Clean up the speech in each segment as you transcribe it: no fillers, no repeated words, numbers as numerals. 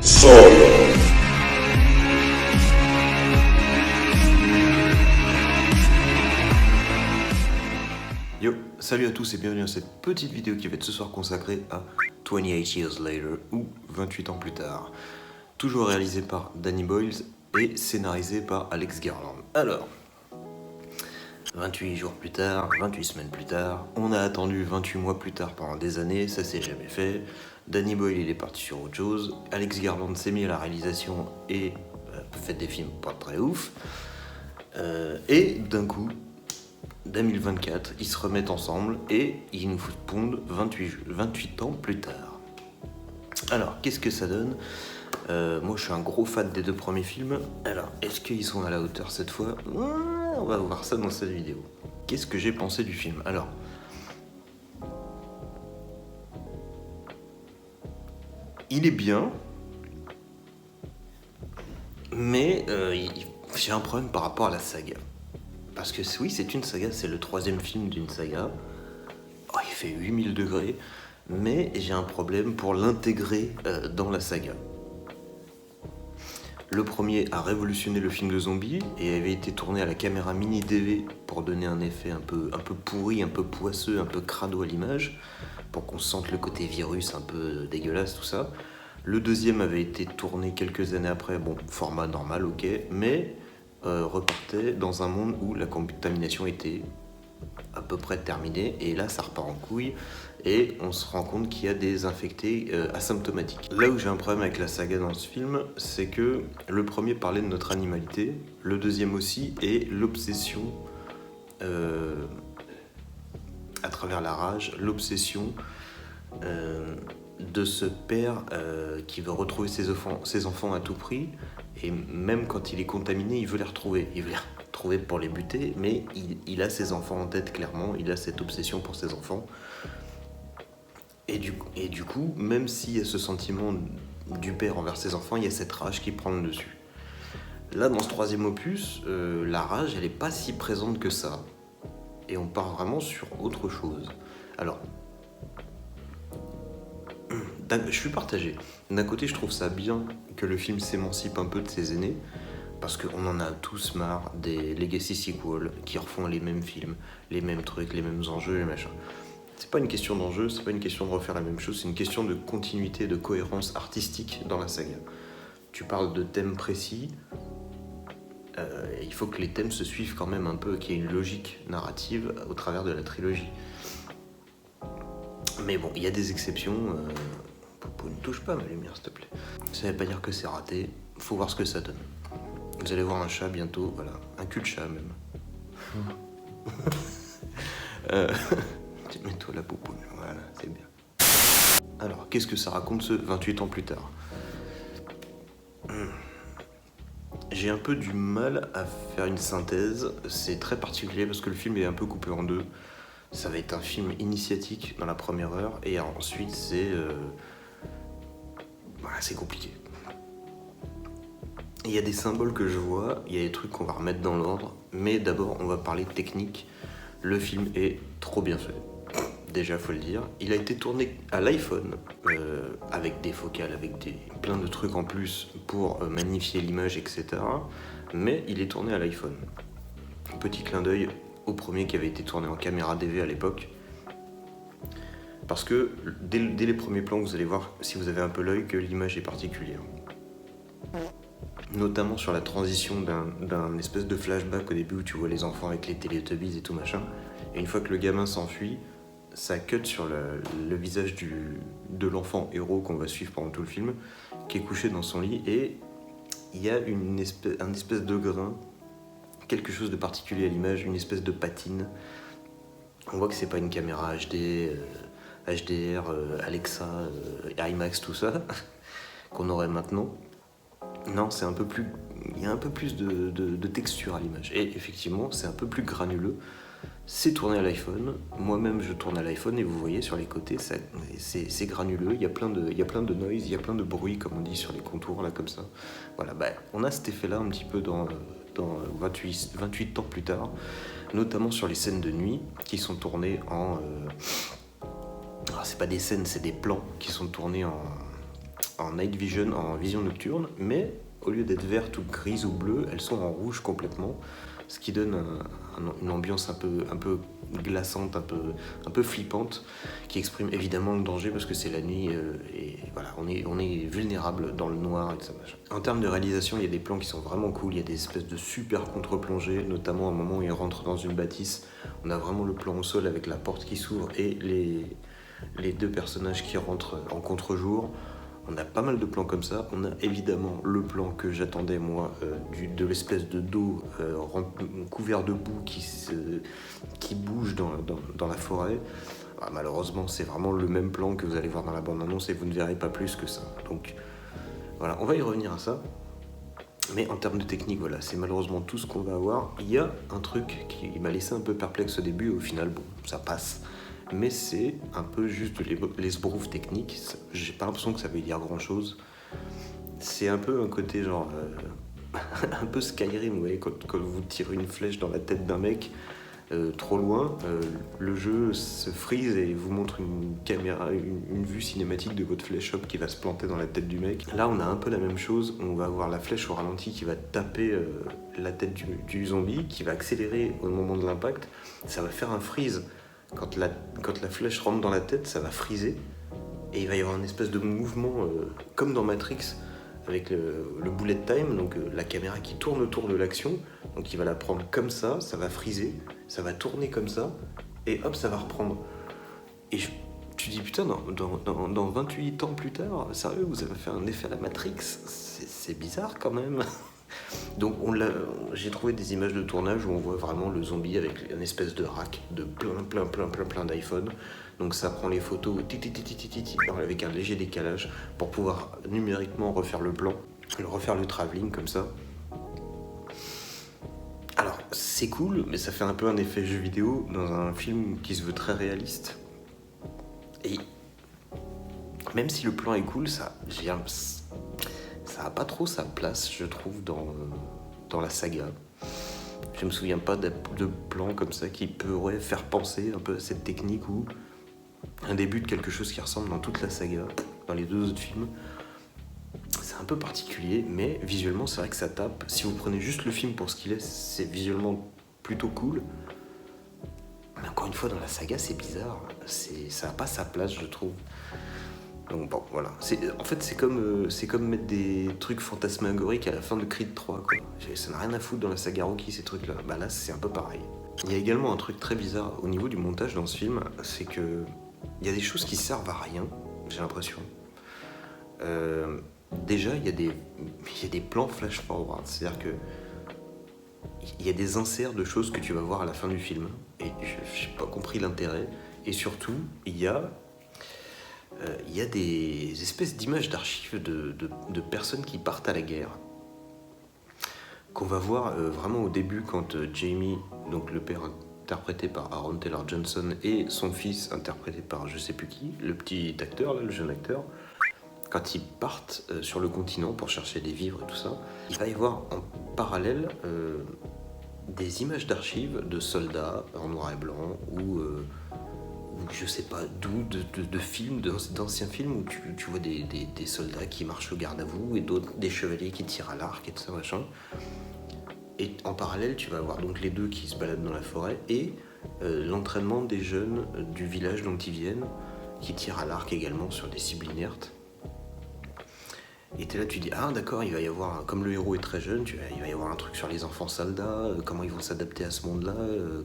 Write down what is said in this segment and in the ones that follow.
Solo. Yo, salut à tous et bienvenue à cette petite vidéo qui va être ce soir consacrée à 28 Years Later, ou 28 ans plus tard. Toujours réalisé par Danny Boyle et scénarisé par Alex Garland. Alors, 28 jours plus tard, 28 semaines plus tard, on a attendu 28 mois plus tard pendant des années, ça s'est jamais fait. Danny Boyle il est parti sur autre chose, Alex Garland s'est mis à la réalisation et fait des films pas très ouf. Et d'un coup, 2024, ils se remettent ensemble et ils nous pondent 28 ans plus tard. Alors, qu'est-ce que ça donne ? Moi, je suis un gros fan des deux premiers films. Alors, est-ce qu'ils sont à la hauteur cette fois ? On va voir ça dans cette vidéo. Qu'est-ce que j'ai pensé du film ? Alors, il est bien, mais j'ai un problème par rapport à la saga. Parce que oui, c'est une saga, c'est le troisième film d'une saga. Oh, il fait 8000 degrés, mais j'ai un problème pour l'intégrer dans la saga. Le premier a révolutionné le film de zombies et avait été tourné à la caméra mini DV pour donner un effet un peu pourri, un peu poisseux, un peu crado à l'image, pour qu'on sente le côté virus un peu dégueulasse, tout ça. Le deuxième avait été tourné quelques années après, bon, format normal, ok, mais repartait dans un monde où la contamination était à peu près terminée, et là ça repart en couille, et on se rend compte qu'il y a des infectés asymptomatiques. Là où j'ai un problème avec la saga dans ce film, c'est que le premier parlait de notre animalité, le deuxième aussi, et l'obsession, à travers la rage, l'obsession de ce père qui veut retrouver ses enfants à tout prix, et même quand il est contaminé, il veut les retrouver. Il veut les retrouver pour les buter, mais il a ses enfants en tête, clairement. Il a cette obsession pour ses enfants. Et du coup, même s'il y a ce sentiment du père envers ses enfants, il y a cette rage qui prend le dessus. Là, dans ce troisième opus, la rage, elle n'est pas si présente que ça. Et on part vraiment sur autre chose. Alors, je suis partagé. D'un côté, je trouve ça bien que le film s'émancipe un peu de ses aînés, parce qu'on en a tous marre des legacy sequels qui refont les mêmes films, les mêmes trucs, les mêmes enjeux, les machins. C'est pas une question d'enjeu, c'est pas une question de refaire la même chose, c'est une question de continuité, de cohérence artistique dans la saga. Tu parles de thèmes précis, il faut que les thèmes se suivent quand même un peu, qu'il y ait une logique narrative au travers de la trilogie. Mais bon, il y a des exceptions. Popo, ne touche pas à ma lumière, s'il te plaît. Ça veut pas dire que c'est raté, faut voir ce que ça donne. Vous allez voir un chat bientôt, voilà, un cul de chat même. Mets-toi la poupoune, voilà, c'est bien. Alors, qu'est-ce que ça raconte ce 28 ans plus tard ? J'ai un peu du mal à faire une synthèse, c'est très particulier parce que le film est un peu coupé en deux. Ça va être un film initiatique dans la première heure, et ensuite c'est compliqué. Il y a des symboles que je vois, il y a des trucs qu'on va remettre dans l'ordre, mais d'abord on va parler technique. Le film est trop bien fait, déjà faut le dire. Il a été tourné à l'iPhone, avec des focales, avec plein de trucs en plus pour magnifier l'image, etc. Mais il est tourné à l'iPhone. Petit clin d'œil au premier qui avait été tourné en caméra DV à l'époque. Parce que dès les premiers plans, vous allez voir, si vous avez un peu l'œil, que l'image est particulière. Notamment sur la transition d'un espèce de flashback au début où tu vois les enfants avec les Teletubbies et tout machin. Et une fois que le gamin s'enfuit, ça cut sur le visage de l'enfant héros qu'on va suivre pendant tout le film, qui est couché dans son lit, et il y a un espèce de grain, quelque chose de particulier à l'image, une espèce de patine. On voit que c'est pas une caméra HD, HDR, Alexa, IMAX, tout ça, qu'on aurait maintenant. Non, c'est un peu plus... Il y a un peu plus de texture à l'image. Et effectivement, c'est un peu plus granuleux. C'est tourné à l'iPhone. Moi-même, je tourne à l'iPhone et vous voyez sur les côtés, c'est granuleux. Il y a plein de noise, il y a plein de bruit, comme on dit, sur les contours, là, comme ça. Voilà, on a cet effet-là un petit peu dans 28 ans plus tard, notamment sur les scènes de nuit qui sont tournées en... c'est pas des scènes, c'est des plans qui sont tournés en night vision, en vision nocturne, mais au lieu d'être vertes ou grises ou bleues, elles sont en rouge complètement, ce qui donne une ambiance un peu glaçante, un peu flippante, qui exprime évidemment le danger parce que c'est la nuit et voilà, on est vulnérable dans le noir et tout ça. En termes de réalisation, il y a des plans qui sont vraiment cool, il y a des espèces de super contre-plongées, notamment à un moment où il rentre dans une bâtisse, on a vraiment le plan au sol avec la porte qui s'ouvre et les deux personnages qui rentrent en contre-jour. On a pas mal de plans comme ça. On a évidemment le plan que j'attendais moi, de l'espèce de dos couvert de boue qui bouge dans la forêt. Ah, malheureusement, c'est vraiment le même plan que vous allez voir dans la bande-annonce et vous ne verrez pas plus que ça. Donc voilà, on va y revenir à ça. Mais en termes de technique, voilà, c'est malheureusement tout ce qu'on va avoir. Il y a un truc qui m'a laissé un peu perplexe au début, au final, bon, ça passe. Mais c'est un peu juste l'esbrouf technique. J'ai pas l'impression que ça veut dire grand chose. C'est un peu un côté genre un peu Skyrim, vous voyez, quand vous tirez une flèche dans la tête d'un mec trop loin, le jeu se freeze et vous montre une caméra, une vue cinématique de votre flèche up qui va se planter dans la tête du mec. Là on a un peu la même chose, on va avoir la flèche au ralenti qui va taper la tête du zombie, qui va accélérer au moment de l'impact, ça va faire un freeze. Quand la flèche rentre dans la tête, ça va friser et il va y avoir une espèce de mouvement comme dans Matrix avec le bullet time, donc la caméra qui tourne autour de l'action, donc il va la prendre comme ça va friser, ça va tourner comme ça et hop, ça va reprendre. Et tu dis putain, dans 28 ans plus tard, sérieux, vous avez fait un effet à la Matrix, c'est bizarre quand même. Donc j'ai trouvé des images de tournage où on voit vraiment le zombie avec une espèce de rack de plein d'iPhone. Donc ça prend les photos avec un léger décalage pour pouvoir numériquement refaire le plan, refaire le travelling comme ça. Alors c'est cool, mais ça fait un peu un effet jeu vidéo dans un film qui se veut très réaliste. Et même si le plan est cool, ça n'a pas trop sa place, je trouve, dans la saga. Je me souviens pas de plan comme ça qui pourrait faire penser un peu à cette technique où un début de quelque chose qui ressemble dans toute la saga, dans les deux autres films. C'est un peu particulier, mais visuellement c'est vrai que ça tape. Si vous prenez juste le film pour ce qu'il est, c'est visuellement plutôt cool. Mais encore une fois, dans la saga, c'est bizarre. Ça n'a pas sa place, je trouve. Donc bon, voilà. En fait, c'est comme mettre des trucs fantasmagoriques à la fin de Creed 3, quoi. Ça n'a rien à foutre dans la saga Rocky, ces trucs-là. Bah là, c'est un peu pareil. Il y a également un truc très bizarre au niveau du montage dans ce film, c'est que il y a des choses qui servent à rien, j'ai l'impression. Déjà, il y a des plans flash-forward, c'est-à-dire que il y a des inserts de choses que tu vas voir à la fin du film, et je n'ai pas compris l'intérêt. Et surtout, il y a des espèces d'images d'archives de personnes qui partent à la guerre, qu'on va voir vraiment au début quand Jamie, donc le père interprété par Aaron Taylor Johnson, et son fils interprété par je sais plus qui, le petit acteur, là, le jeune acteur, quand ils partent sur le continent pour chercher des vivres et tout ça, il va y avoir en parallèle des images d'archives de soldats en noir et blanc ou je sais pas d'où, de films, d'anciens films où tu vois des soldats qui marchent au garde à vous et d'autres, des chevaliers qui tirent à l'arc et tout ça machin. Et en parallèle, tu vas avoir donc les deux qui se baladent dans la forêt et l'entraînement des jeunes du village dont ils viennent qui tirent à l'arc également sur des cibles inertes. Et t'es là, tu dis, ah d'accord, il va y avoir, comme le héros est très jeune, il va y avoir un truc sur les enfants soldats, comment ils vont s'adapter à ce monde-là,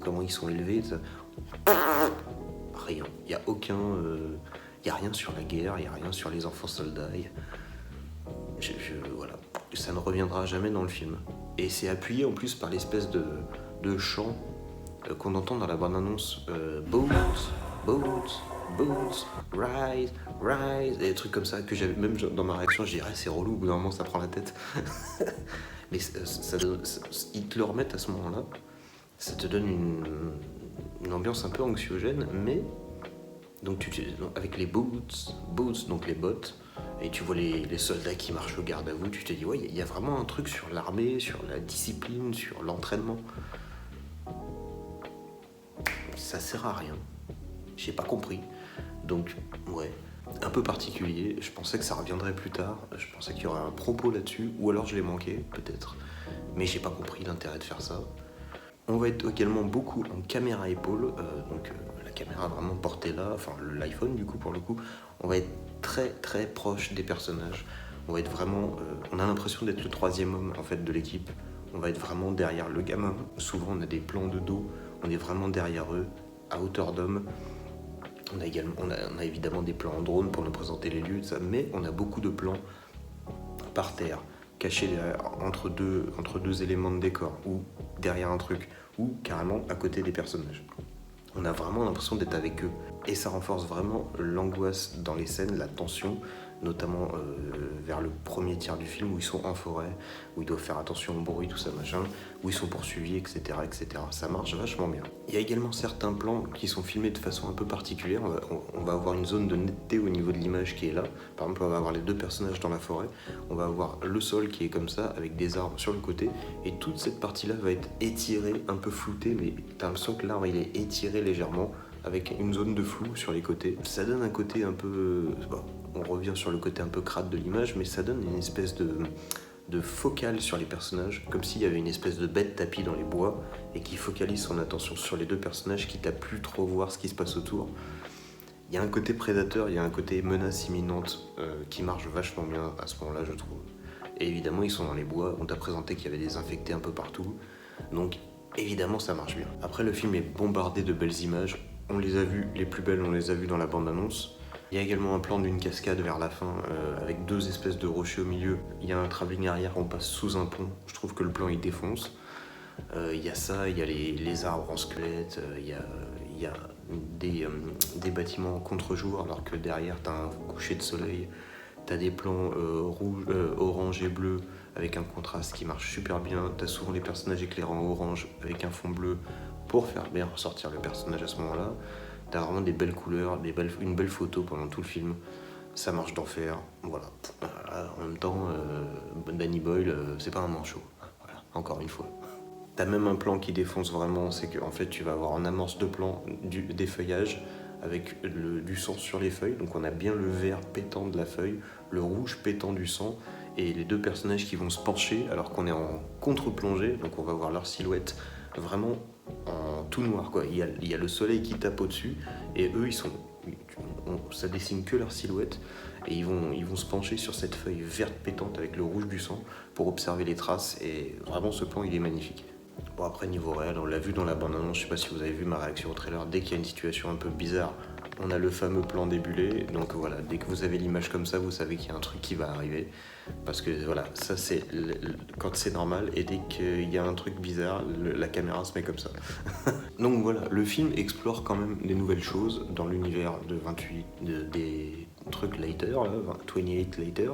comment ils sont élevés, ça. Rien, il n'y a y a rien sur la guerre, il n'y a rien sur les enfants soldats, voilà, ça ne reviendra jamais dans le film. Et c'est appuyé en plus par l'espèce de chant qu'on entend dans la bande-annonce, Boots, rise, et des trucs comme ça que j'avais même dans ma réaction, je dirais c'est relou, au bout d'un moment ça prend la tête. Mais ils te le remettent à ce moment-là, ça te donne une ambiance un peu anxiogène, mais donc avec les boots, donc les bottes, et tu vois les soldats qui marchent au garde à vous, tu te dis ouais, il y a vraiment un truc sur l'armée, sur la discipline, sur l'entraînement. Ça sert à rien. J'ai pas compris. Donc, ouais. un peu particulier. Je pensais que ça reviendrait plus tard, je pensais qu'il y aurait un propos là-dessus, ou alors je l'ai manqué, peut-être. Mais j'ai pas compris l'intérêt de faire ça. On va être également beaucoup en caméra épaule, la caméra vraiment portée là, enfin l'iPhone du coup pour le coup, on va être très très proche des personnages. On va être vraiment, on a l'impression d'être le troisième homme en fait de l'équipe. On va être vraiment derrière le gamin. Souvent on a des plans de dos, on est vraiment derrière eux, à hauteur d'homme. On a évidemment des plans en drone pour nous présenter les lieux, mais on a beaucoup de plans par terre, cachés entre deux éléments de décor, ou derrière un truc, ou carrément à côté des personnages. On a vraiment l'impression d'être avec eux. Et ça renforce vraiment l'angoisse dans les scènes, la tension, notamment vers le premier tiers du film où ils sont en forêt, où ils doivent faire attention au bruit, tout ça machin, où ils sont poursuivis, etc., etc. Ça marche vachement bien. Il y a également certains plans qui sont filmés de façon un peu particulière. On va avoir une zone de netteté au niveau de l'image qui est là. Par exemple, on va avoir les deux personnages dans la forêt. On va avoir le sol qui est comme ça, avec des arbres sur le côté. Et toute cette partie-là va être étirée, un peu floutée, mais t'as l'impression que l'arbre il est étiré légèrement, avec une zone de flou sur les côtés. Ça donne un côté un peu... on revient sur le côté un peu crade de l'image, mais ça donne une espèce de focale sur les personnages, comme s'il y avait une espèce de bête tapis dans les bois, et qui focalise son attention sur les deux personnages, quitte à plus trop voir ce qui se passe autour. Il y a un côté prédateur, il y a un côté menace imminente qui marche vachement bien à ce moment-là, je trouve. Et évidemment, ils sont dans les bois, on t'a présenté qu'il y avait des infectés un peu partout, donc évidemment ça marche bien. Après, le film est bombardé de belles images. On les a vues, les plus belles, on les a vues dans la bande-annonce. Il y a également un plan d'une cascade vers la fin, avec deux espèces de rochers au milieu. Il y a un travelling arrière, on passe sous un pont. Je trouve que le plan il défonce. Il y a ça, il y a les arbres en squelette, il y a des bâtiments en contre-jour, alors que derrière t'as un coucher de soleil. T'as des plans rouge, orange et bleu avec un contraste qui marche super bien. T'as souvent les personnages éclairés en orange avec un fond bleu pour faire bien ressortir le personnage à ce moment-là. T'as vraiment des belles couleurs, une belle photo pendant tout le film. Ça marche d'enfer. Voilà. En même temps, Danny Boyle, c'est pas un manchot. Voilà. Encore une fois. T'as même un plan qui défonce vraiment, c'est qu'en fait tu vas avoir en amorce de plan des feuillages avec du sang sur les feuilles, donc on a bien le vert pétant de la feuille, le rouge pétant du sang, et les deux personnages qui vont se pencher alors qu'on est en contre-plongée, donc on va voir leur silhouette vraiment en tout noir, quoi. Il y a le soleil qui tape au-dessus, et eux ça dessine que leur silhouette, et ils vont se pencher sur cette feuille verte pétante avec le rouge du sang pour observer les traces, et vraiment ce plan il est magnifique. Bon, après niveau réel, on l'a vu dans la bande-annonce, je sais pas si vous avez vu ma réaction au trailer, dès qu'il y a une situation un peu bizarre, on a le fameux plan débulé, donc voilà, dès que vous avez l'image comme ça, vous savez qu'il y a un truc qui va arriver, parce que voilà, ça c'est quand c'est normal, et dès qu'il y a un truc bizarre, la caméra se met comme ça. Donc voilà, le film explore quand même des nouvelles choses dans l'univers de 28, des trucs later, là, 28 later.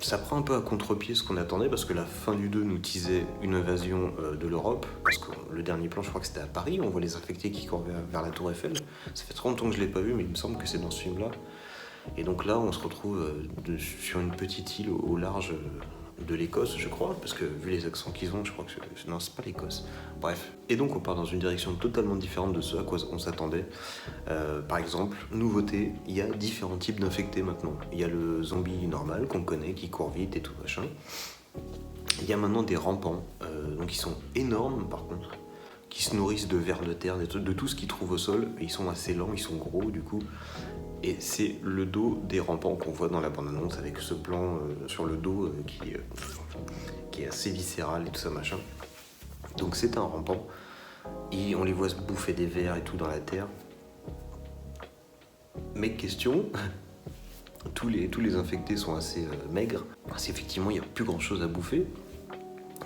Ça prend un peu à contre-pied ce qu'on attendait, parce que la fin du 2 nous teasait une invasion de l'Europe, parce que le dernier plan, je crois que c'était à Paris, on voit les infectés qui courent vers la tour Eiffel. Ça fait trop longtemps que je l'ai pas vu, mais il me semble que c'est dans ce film-là. Et donc là, on se retrouve sur une petite île au large de l'Écosse, je crois, parce que vu les accents qu'ils ont, je crois que non, c'est pas l'Écosse. Bref. Et donc on part dans une direction totalement différente de ce à quoi on s'attendait. Par exemple, nouveauté, il y a différents types d'infectés maintenant. Il y a le zombie normal qu'on connaît, qui court vite et tout machin. Il y a maintenant des rampants, donc ils sont énormes par contre, qui se nourrissent de vers de terre, de tout ce qu'ils trouvent au sol, et ils sont assez lents, ils sont gros du coup. Et c'est le dos des rampants qu'on voit dans la bande-annonce, avec ce plan sur le dos qui est assez viscéral et tout ça machin. Donc c'est un rampant, et on les voit se bouffer des vers et tout dans la terre. Mais question, tous les infectés sont assez maigres, parce qu'effectivement il n'y a plus grand chose à bouffer,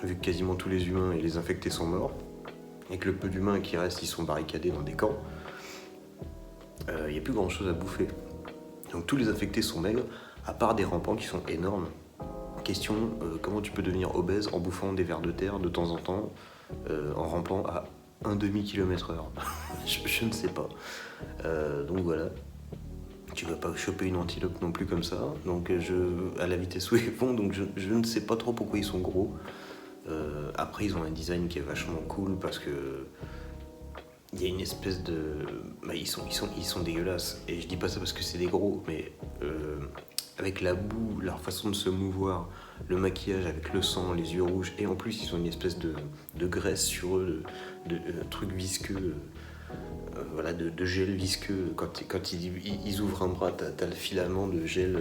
vu que quasiment tous les humains et les infectés sont morts, et que le peu d'humains qui restent ils sont barricadés dans des camps. Il n'y a plus grand chose à bouffer. Donc tous les infectés sont maigres, à part des rampants qui sont énormes. Question, comment tu peux devenir obèse en bouffant des vers de terre de temps en temps, en rampant à 1/2 km/h. je ne sais pas. Donc voilà. Tu vas pas choper une antilope non plus comme ça. Donc à la vitesse où ils vont, donc je ne sais pas trop pourquoi ils sont gros. Après ils ont un design qui est vachement cool, parce que il y a une espèce de... Bah, ils sont dégueulasses. Et je dis pas ça parce que c'est des gros, mais avec la boue, leur façon de se mouvoir, le maquillage avec le sang, les yeux rouges, et en plus ils ont une espèce de graisse sur eux, de trucs visqueux, voilà, de gel visqueux. Quand ils ouvrent un bras, t'as le filament de gel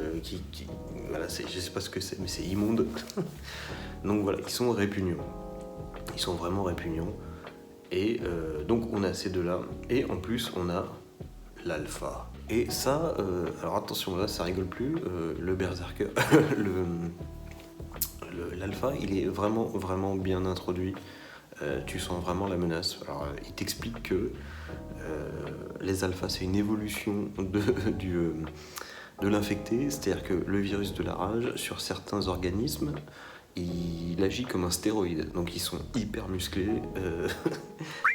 voilà, je sais pas ce que c'est, mais c'est immonde. Donc voilà, ils sont répugnants. Ils sont vraiment répugnants. Et donc on a ces deux-là, et en plus on a l'alpha. Et ça, alors attention, là ça rigole plus, le berserker, l'alpha il est vraiment, vraiment bien introduit, tu sens vraiment la menace. Alors il t'explique que les alphas c'est une évolution de l'infecté, c'est-à-dire que le virus de la rage, sur certains organismes, il agit comme un stéroïde, donc ils sont hyper musclés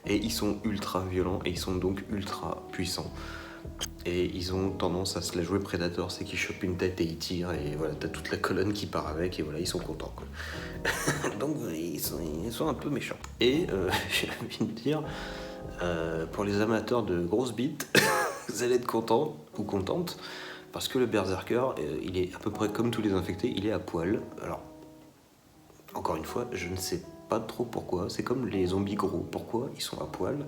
et ils sont ultra violents et ils sont donc ultra puissants. Et ils ont tendance à se la jouer prédateur, c'est qu'ils chopent une tête et ils tirent et voilà, t'as toute la colonne qui part avec et voilà, ils sont contents quoi. Donc ils sont un peu méchants. Et j'ai envie de dire, pour les amateurs de grosses bites, vous allez être contents ou contentes parce que le berserker, il est à peu près comme tous les infectés, il est à poil. Alors encore une fois, je ne sais pas trop pourquoi. C'est comme les zombies gros. Pourquoi ils sont à poil ?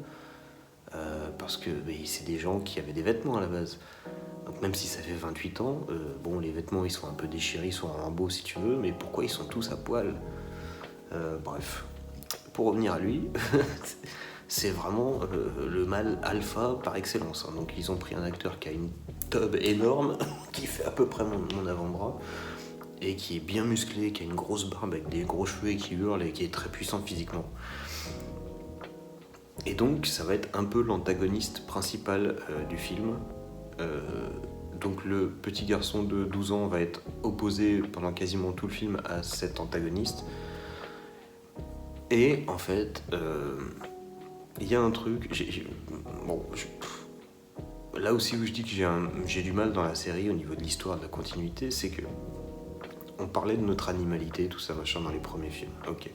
Parce que c'est des gens qui avaient des vêtements à la base. Donc même si ça fait 28 ans, bon, les vêtements ils sont un peu déchirés, ils sont en lambeaux si tu veux, mais pourquoi ils sont tous à poil ? Bref, pour revenir à lui, c'est vraiment le mâle alpha par excellence. Hein. Donc ils ont pris un acteur qui a une tub énorme, qui fait à peu près mon avant-bras, et qui est bien musclé, qui a une grosse barbe avec des gros cheveux et qui hurle et qui est très puissant physiquement. Et donc ça va être un peu l'antagoniste principal du film. Donc le petit garçon de 12 ans va être opposé pendant quasiment tout le film à cet antagoniste. Et en fait, il y a un truc... là aussi où je dis que j'ai du mal dans la série au niveau de l'histoire, de la continuité, c'est que on parlait de notre animalité, tout ça machin dans les premiers films. Ok.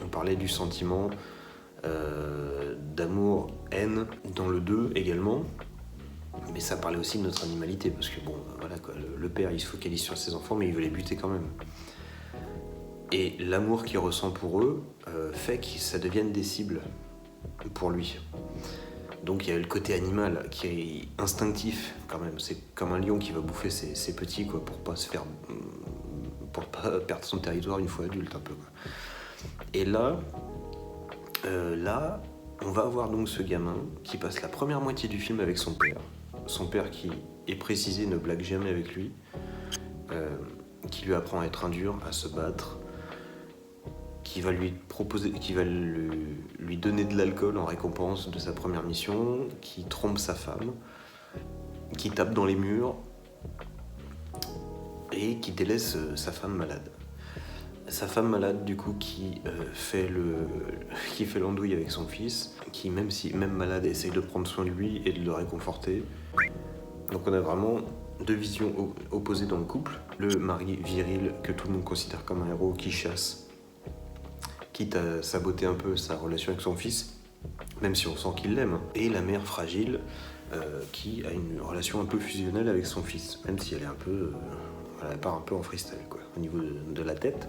On parlait du sentiment d'amour, haine dans le 2 également. Mais ça parlait aussi de notre animalité, parce que bon, voilà quoi, le père il se focalise sur ses enfants, mais il veut les buter quand même. Et l'amour qu'il ressent pour eux fait que ça devienne des cibles pour lui. Donc il y a le côté animal qui est instinctif quand même. C'est comme un lion qui va bouffer ses petits quoi, pour pas perdre son territoire une fois adulte un peu. Quoi. Et là, on va avoir donc ce gamin qui passe la première moitié du film avec son père. Son père qui est précisé ne blague jamais avec lui, qui lui apprend à être un dur, à se battre, qui va lui proposer, qui va lui donner de l'alcool en récompense de sa première mission, qui trompe sa femme, qui tape dans les murs et qui délaisse sa femme malade. Sa femme malade du coup qui fait l'andouille avec son fils, qui même malade essaye de prendre soin de lui et de le réconforter. Donc on a vraiment deux visions opposées dans le couple. Le mari viril que tout le monde considère comme un héros qui chasse, quitte à saboter un peu sa relation avec son fils, même si on sent qu'il l'aime. Et la mère fragile qui a une relation un peu fusionnelle avec son fils, même si elle est un peu... elle part un peu en freestyle quoi, au niveau de la tête.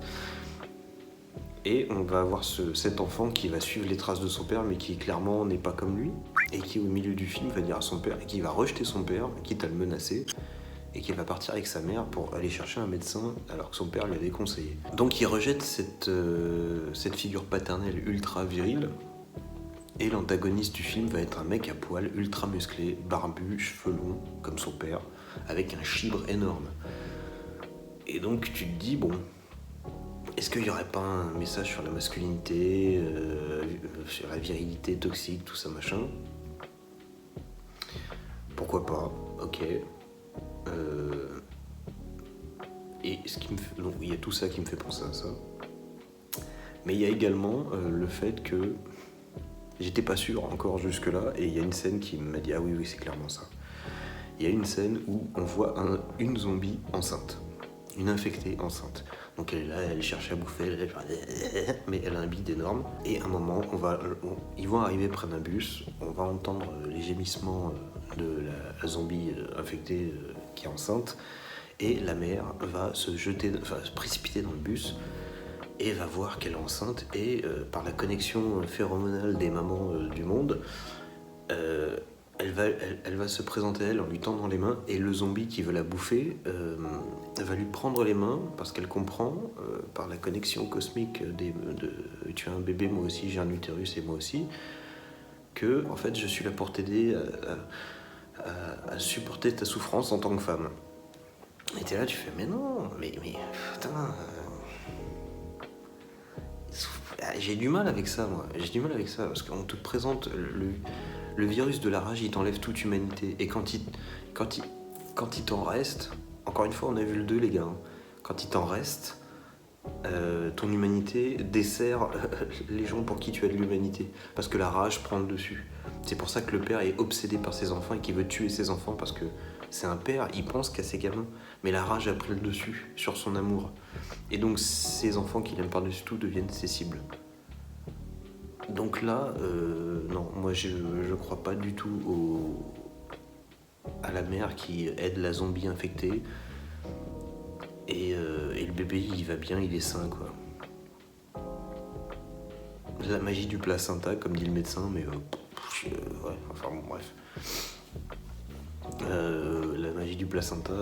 Et on va avoir cet enfant qui va suivre les traces de son père, mais qui clairement n'est pas comme lui, et qui au milieu du film va dire à son père, et qui va rejeter son père, quitte à le menacer, et qui va partir avec sa mère pour aller chercher un médecin alors que son père lui avait conseillé. Donc il rejette cette figure paternelle ultra virile, et l'antagoniste du film va être un mec à poil ultra musclé, barbu, cheveux longs, comme son père, avec un chibre énorme. Et donc tu te dis, bon, est-ce qu'il n'y aurait pas un message sur la masculinité, sur la virilité toxique, tout ça machin ? Pourquoi pas, ok. Et donc, il y a tout ça qui me fait penser à ça. Mais il y a également le fait que j'étais pas sûr encore jusque-là, et il y a une scène qui m'a dit, ah oui, c'est clairement ça. Il y a une scène où on voit une zombie enceinte. une infectée enceinte. Donc elle est là, elle cherche à bouffer, mais elle a un bide énorme. Et à un moment, ils vont arriver près d'un bus, on va entendre les gémissements de la zombie infectée qui est enceinte, et la mère va se précipiter dans le bus et va voir qu'elle est enceinte, et par la connexion phéromonale des mamans du monde, elle va se présenter à elle en lui tendant les mains, et le zombie qui veut la bouffer va lui prendre les mains parce qu'elle comprend par la connexion cosmique tu as un bébé, moi aussi j'ai un utérus et moi aussi, que en fait je suis là pour t'aider à supporter ta souffrance en tant que femme. Et t'es là, tu fais mais non, mais putain, j'ai du mal avec ça, moi. J'ai du mal avec ça parce qu'on te présente le virus de la rage, il t'enlève toute humanité. Et quand il t'en reste, encore une fois, on a vu le 2, les gars. Hein, quand il t'en reste, ton humanité dessert les gens pour qui tu as de l'humanité. Parce que la rage prend le dessus. C'est pour ça que le père est obsédé par ses enfants et qu'il veut tuer ses enfants, parce que c'est un père, il pense qu'à ses gamins. Mais la rage a pris le dessus sur son amour. Et donc ces enfants qu'il aime par-dessus tout deviennent ses cibles. Donc là, non, moi je crois pas du tout à la mère qui aide la zombie infectée. Et le bébé il va bien, il est sain quoi. La magie du placenta, comme dit le médecin, mais ouais, enfin bon, bref. La magie du placenta,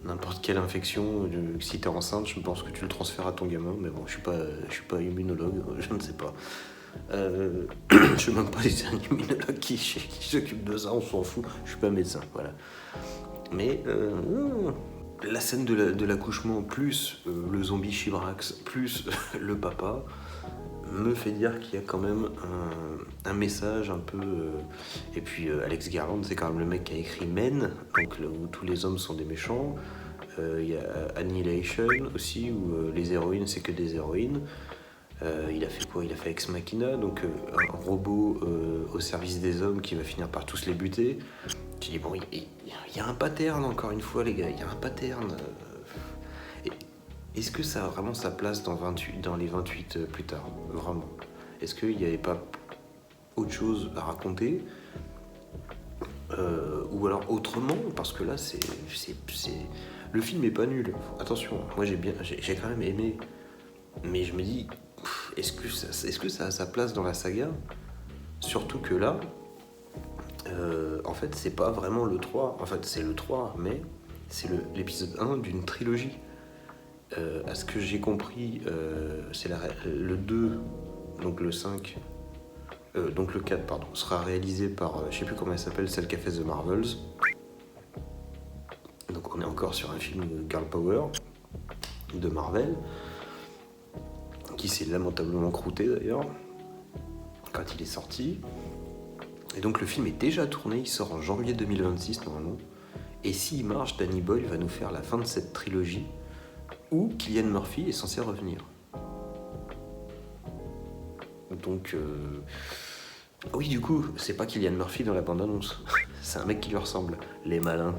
n'importe quelle infection, si t'es enceinte, je pense que tu le transfères à ton gamin, mais bon, je suis pas immunologue, je ne sais pas. Je sais même pas si c'est un immunologue qui s'occupe de ça, on s'en fout, je suis pas médecin, voilà. Mais la scène de l'accouchement, plus le zombie Chibrax, plus le papa, me fait dire qu'il y a quand même un message un peu... Et puis Alex Garland, c'est quand même le mec qui a écrit Men, donc où tous les hommes sont des méchants. Il y a Annihilation aussi, où les héroïnes, c'est que des héroïnes. Il a fait quoi? Il a fait Ex Machina, donc un robot au service des hommes qui va finir par tous les buter. Tu dis, bon, il y a un pattern, encore une fois, les gars, il y a un pattern. Est-ce que ça a vraiment sa place dans les 28 plus tard? Vraiment? Est-ce qu'il n'y avait pas autre chose à raconter? Ou alors autrement? Parce que là, le film est pas nul. Attention, moi j'ai quand même aimé. Mais je me dis, est-ce que ça a sa place dans la saga? Surtout que là, en fait, c'est pas vraiment le 3. En fait, c'est le 3, mais c'est l'épisode 1 d'une trilogie. À ce que j'ai compris, c'est le 2, donc le 5, donc le 4, pardon, sera réalisé par, je sais plus comment elle s'appelle, celle qui a fait The Marvels. Donc on est encore sur un film Girl Power de Marvel, qui s'est lamentablement croûté d'ailleurs, quand il est sorti. Et donc le film est déjà tourné, il sort en janvier 2026 normalement. Et s'il marche, Danny Boyle va nous faire la fin de cette trilogie, où Cillian Murphy est censé revenir. Donc, oui, du coup, c'est pas Cillian Murphy dans la bande-annonce. C'est un mec qui lui ressemble. Les malins.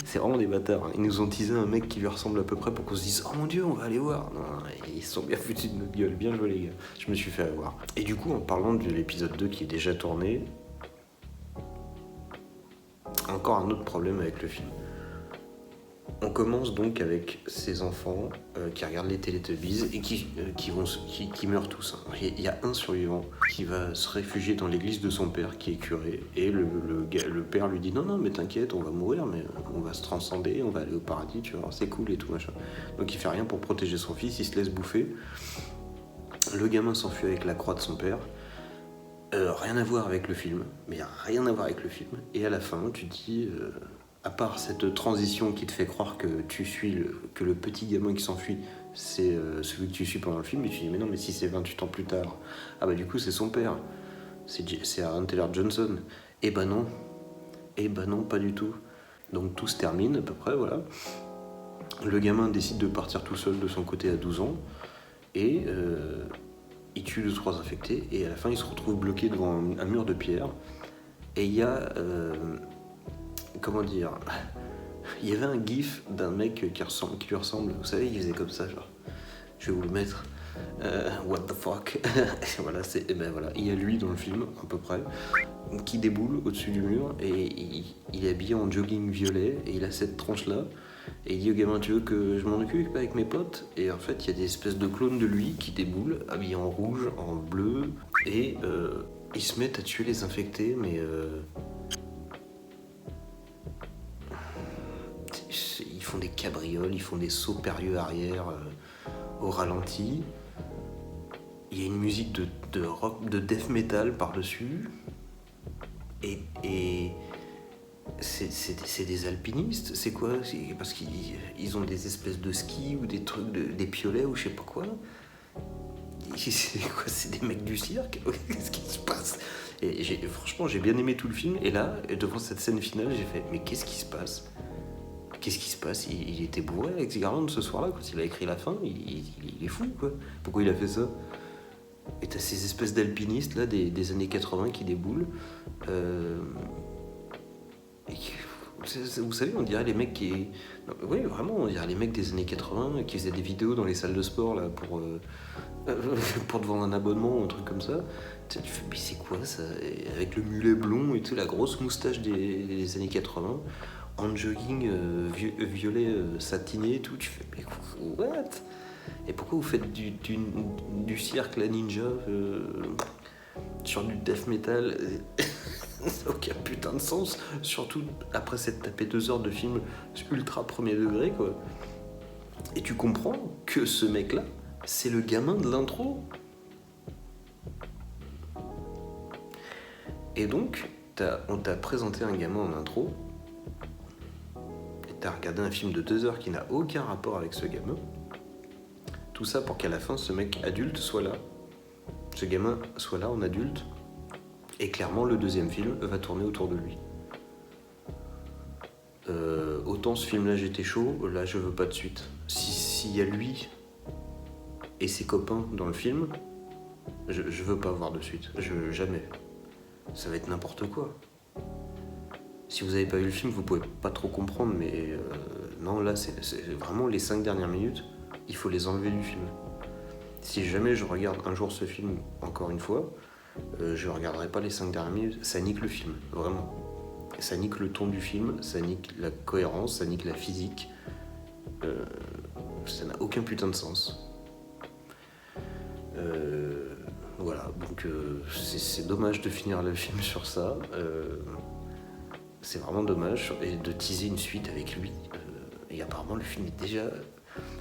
C'est vraiment des bâtards. Hein. Ils nous ont teasé un mec qui lui ressemble à peu près pour qu'on se dise « Oh mon Dieu, on va aller voir !» Non, ils se sont bien foutus de notre gueule. Bien joué, les gars. Je me suis fait avoir. Et du coup, en parlant de l'épisode 2 qui est déjà tourné, encore un autre problème avec le film. On commence donc avec ces enfants qui regardent les Teletubbies et qui meurent tous. Hein. Il y a un survivant qui va se réfugier dans l'église de son père qui est curé, et le père lui dit non mais t'inquiète, on va mourir mais on va se transcender, on va aller au paradis, tu vois, c'est cool et tout machin. Donc il fait rien pour protéger son fils, il se laisse bouffer. Le gamin s'enfuit avec la croix de son père. Rien à voir avec le film, mais rien à voir avec le film. Et à la fin, tu te dis... à part cette transition qui te fait croire que que le petit gamin qui s'enfuit, c'est celui que tu suis pendant le film, et tu dis mais non, mais si c'est 28 ans plus tard, ah bah du coup c'est son père, c'est Aaron Taylor Johnson. Et bah non, pas du tout. Donc tout se termine à peu près, voilà. Le gamin décide de partir tout seul de son côté à 12 ans, et il tue 2-3 infectés, et à la fin il se retrouve bloqué devant un mur de pierre, et il y a... comment dire, Il y avait un gif d'un mec qui lui ressemble, vous savez, il faisait comme ça, genre. Je vais vous le mettre. What the fuck. Et voilà, voilà, il y a lui dans le film, à peu près, qui déboule au-dessus du mur et il est habillé en jogging violet et il a cette tranche-là. Et il dit au gamin, tu veux que je m'en occupe avec mes potes? Et en fait, il y a des espèces de clones de lui qui déboulent, habillés en rouge, en bleu, et ils se mettent à tuer les infectés, mais ils font des cabrioles, ils font des sauts périlleux arrière au ralenti. Il y a une musique de rock, de death metal par-dessus. Et c'est des alpinistes, c'est quoi? Parce qu'ils ont des espèces de skis ou des trucs, des piolets ou je sais pas quoi. C'est quoi? C'est des mecs du cirque? Qu'est-ce qui se passe? Et franchement, j'ai bien aimé tout le film. Et là, devant cette scène finale, j'ai fait, mais qu'est-ce qui se passe? Qu'est-ce qui se passe? Il était bourré avec Garland ce soir-là, quand il a écrit la fin. Il est fou, quoi. Pourquoi il a fait ça? Et t'as ces espèces d'alpinistes là des années 80 qui déboulent. Vous savez, on dirait les mecs qui. Non, oui, vraiment, on dirait les mecs des années 80 qui faisaient des vidéos dans les salles de sport là pour te vendre un abonnement ou un truc comme ça. Tu fais, mais c'est quoi ça? Avec le mulet blond et tout, la grosse moustache des années 80, en jogging violet satiné et tout. Tu fais, mais what? Et pourquoi vous faites du cirque la ninja sur du death metal? Ça n'a aucun putain de sens, surtout après s'être tapé 2 heures de film ultra premier degré, quoi. Et tu comprends que ce mec-là, c'est le gamin de l'intro. Et donc, on t'a présenté un gamin en intro, et t'as regardé un film de 2 heures qui n'a aucun rapport avec ce gamin. Tout ça pour qu'à la fin, ce mec adulte soit là, ce gamin soit là en adulte, et clairement, le deuxième film va tourner autour de lui. Autant ce film-là, j'étais chaud, là, je veux pas de suite. S'il y a lui et ses copains dans le film, je veux pas voir de suite. Jamais. Ça va être n'importe quoi. Si vous avez pas vu le film, vous pouvez pas trop comprendre, mais non, là, c'est vraiment les 5 dernières minutes, il faut les enlever du film. Si jamais je regarde un jour ce film, encore une fois, je regarderai pas les 5 dernières minutes, ça nique le film, vraiment. Ça nique le ton du film, ça nique la cohérence, ça nique la physique. Ça n'a aucun putain de sens. Voilà, donc c'est dommage de finir le film sur ça. C'est vraiment dommage, et de teaser une suite avec lui. Et apparemment le film est déjà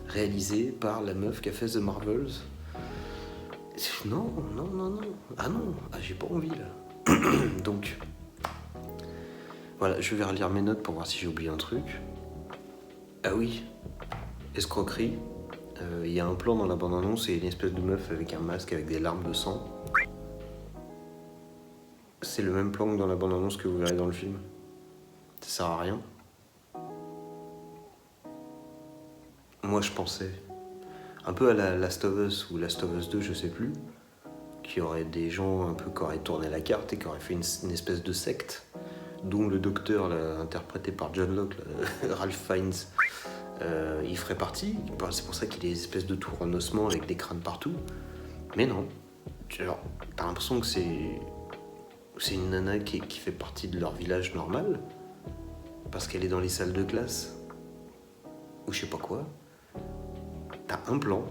réalisé par la meuf qui a fait The Marvels. Non. Ah non, j'ai pas envie là. Donc, voilà, je vais relire mes notes pour voir si j'ai oublié un truc. Ah oui, escroquerie. Il y a un plan dans la bande-annonce et une espèce de meuf avec un masque avec des larmes de sang. C'est le même plan que dans la bande-annonce que vous verrez dans le film. Ça sert à rien. Moi je pensais un peu à la Last of Us ou Last of Us 2, je sais plus, qu'il y aurait des gens un peu qui auraient tourné la carte et qui auraient fait une espèce de secte, dont le docteur, là, interprété par John Locke, là, Ralph Fiennes, il ferait partie. C'est pour ça qu'il y a des espèces de tours en ossement avec des crânes partout. Mais non. Alors, t'as l'impression que c'est une nana qui fait partie de leur village normal, parce qu'elle est dans les salles de classe, ou je sais pas quoi. T'as un plan,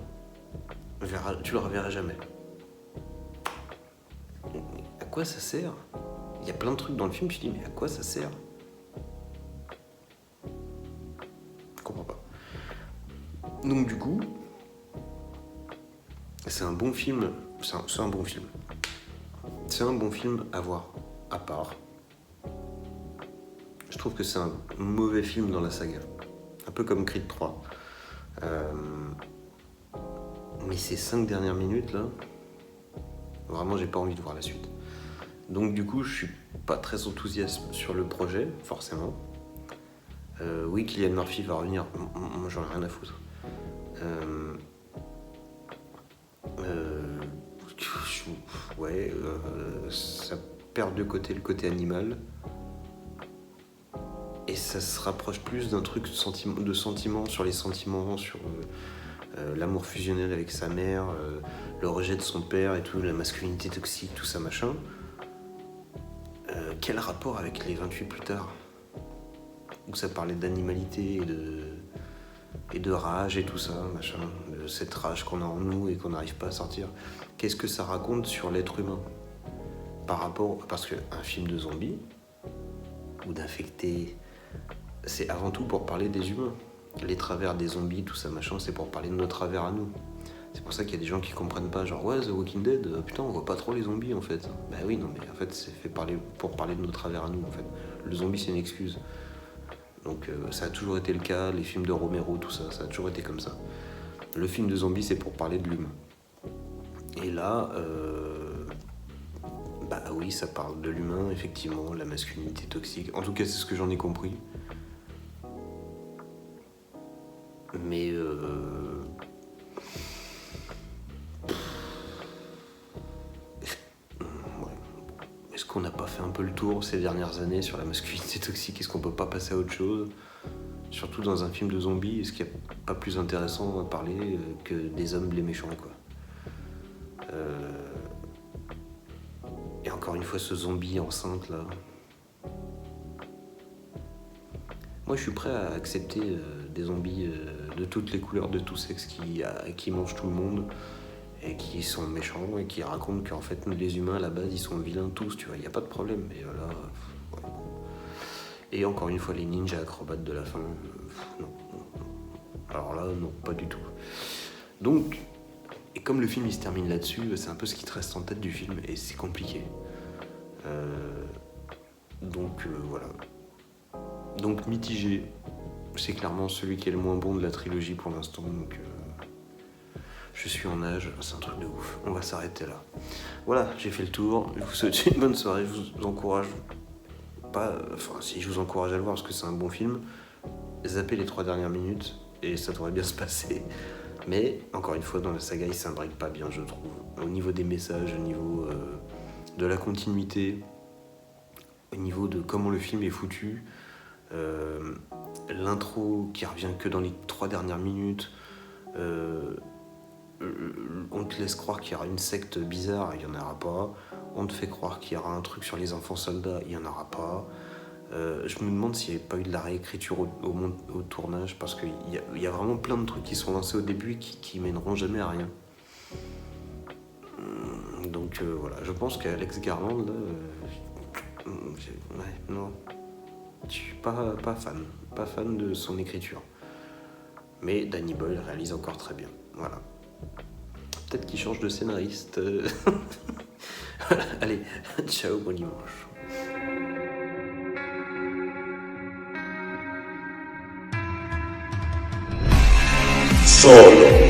tu le reverras jamais. À quoi ça sert? Il y a plein de trucs dans le film, je dis, mais à quoi ça sert? Je comprends pas. Donc du coup, c'est un bon film. C'est un bon film. C'est un bon film à voir à part. Je trouve que c'est un mauvais film dans la saga. Un peu comme Creed 3. Mais ces 5 dernières minutes là, vraiment j'ai pas envie de voir la suite. Donc du coup je suis pas très enthousiaste sur le projet, forcément. Oui, Cillian Murphy va revenir, moi j'en ai rien à foutre. Ça perd de côté le côté animal. Et ça se rapproche plus d'un truc de sentiment sur les sentiments, sur l'amour fusionnel avec sa mère, le rejet de son père et tout, la masculinité toxique, tout ça machin. Quel rapport avec les 28 plus tard, où ça parlait d'animalité et de rage et tout ça, machin, de cette rage qu'on a en nous et qu'on n'arrive pas à sortir. Qu'est-ce que ça raconte sur l'être humain par rapport... Parce qu'un film de zombies ou d'infectés, c'est avant tout pour parler des humains. Les travers des zombies, tout ça machin, c'est pour parler de nos travers à nous. C'est pour ça qu'il y a des gens qui comprennent pas, genre ouais, The Walking Dead, putain, on voit pas trop les zombies en fait. Bah oui, non, mais en fait, c'est fait pour parler de nos travers à nous en fait. Le zombie, c'est une excuse. Donc ça a toujours été le cas, les films de Romero, tout ça, ça a toujours été comme ça. Le film de zombie, c'est pour parler de l'humain. Et là, bah oui, ça parle de l'humain, effectivement, la masculinité toxique. En tout cas, c'est ce que j'en ai compris. Mais est-ce qu'on n'a pas fait un peu le tour ces dernières années sur la masculinité toxique? Est-ce qu'on peut pas passer à autre chose? Surtout dans un film de zombies, est-ce qu'il n'y a pas plus intéressant à parler que des hommes les méchants, quoi? Et encore une fois, ce zombie enceinte là. Moi, je suis prêt à accepter des zombies de toutes les couleurs, de tout sexe, qui mangent tout le monde et qui sont méchants et qui racontent qu'en fait, nous, les humains, à la base, ils sont vilains tous, tu vois, il n'y a pas de problème. Mais là, ouais. Et encore une fois, les ninjas acrobates de la fin, non. Alors là, non, pas du tout. Donc, et comme le film il se termine là-dessus, c'est un peu ce qui te reste en tête du film et c'est compliqué. Donc voilà. Donc mitigé, c'est clairement celui qui est le moins bon de la trilogie pour l'instant. Donc je suis en âge, c'est un truc de ouf. On va s'arrêter là. Voilà, j'ai fait le tour. Je vous souhaite une bonne soirée. Je vous encourage si je vous encourage à le voir parce que c'est un bon film. Zappez les 3 dernières minutes et ça devrait bien se passer. Mais encore une fois, dans la saga, il s'imbrique pas bien, je trouve. Au niveau des messages, au niveau de la continuité, au niveau de comment le film est foutu, l'intro qui revient que dans les 3 dernières minutes, on te laisse croire qu'il y aura une secte bizarre, il n'y en aura pas. On te fait croire qu'il y aura un truc sur les enfants soldats, il n'y en aura pas. Je me demande s'il n'y avait pas eu de la réécriture au tournage, parce qu'il y a vraiment plein de trucs qui sont lancés au début qui mèneront jamais à rien. Donc voilà, je pense qu'Alex Garland, là, ouais, non, je suis pas fan de son écriture. Mais Danny Boyle réalise encore très bien, voilà. Peut-être qu'il change de scénariste. Voilà, allez, ciao, bon dimanche. Solo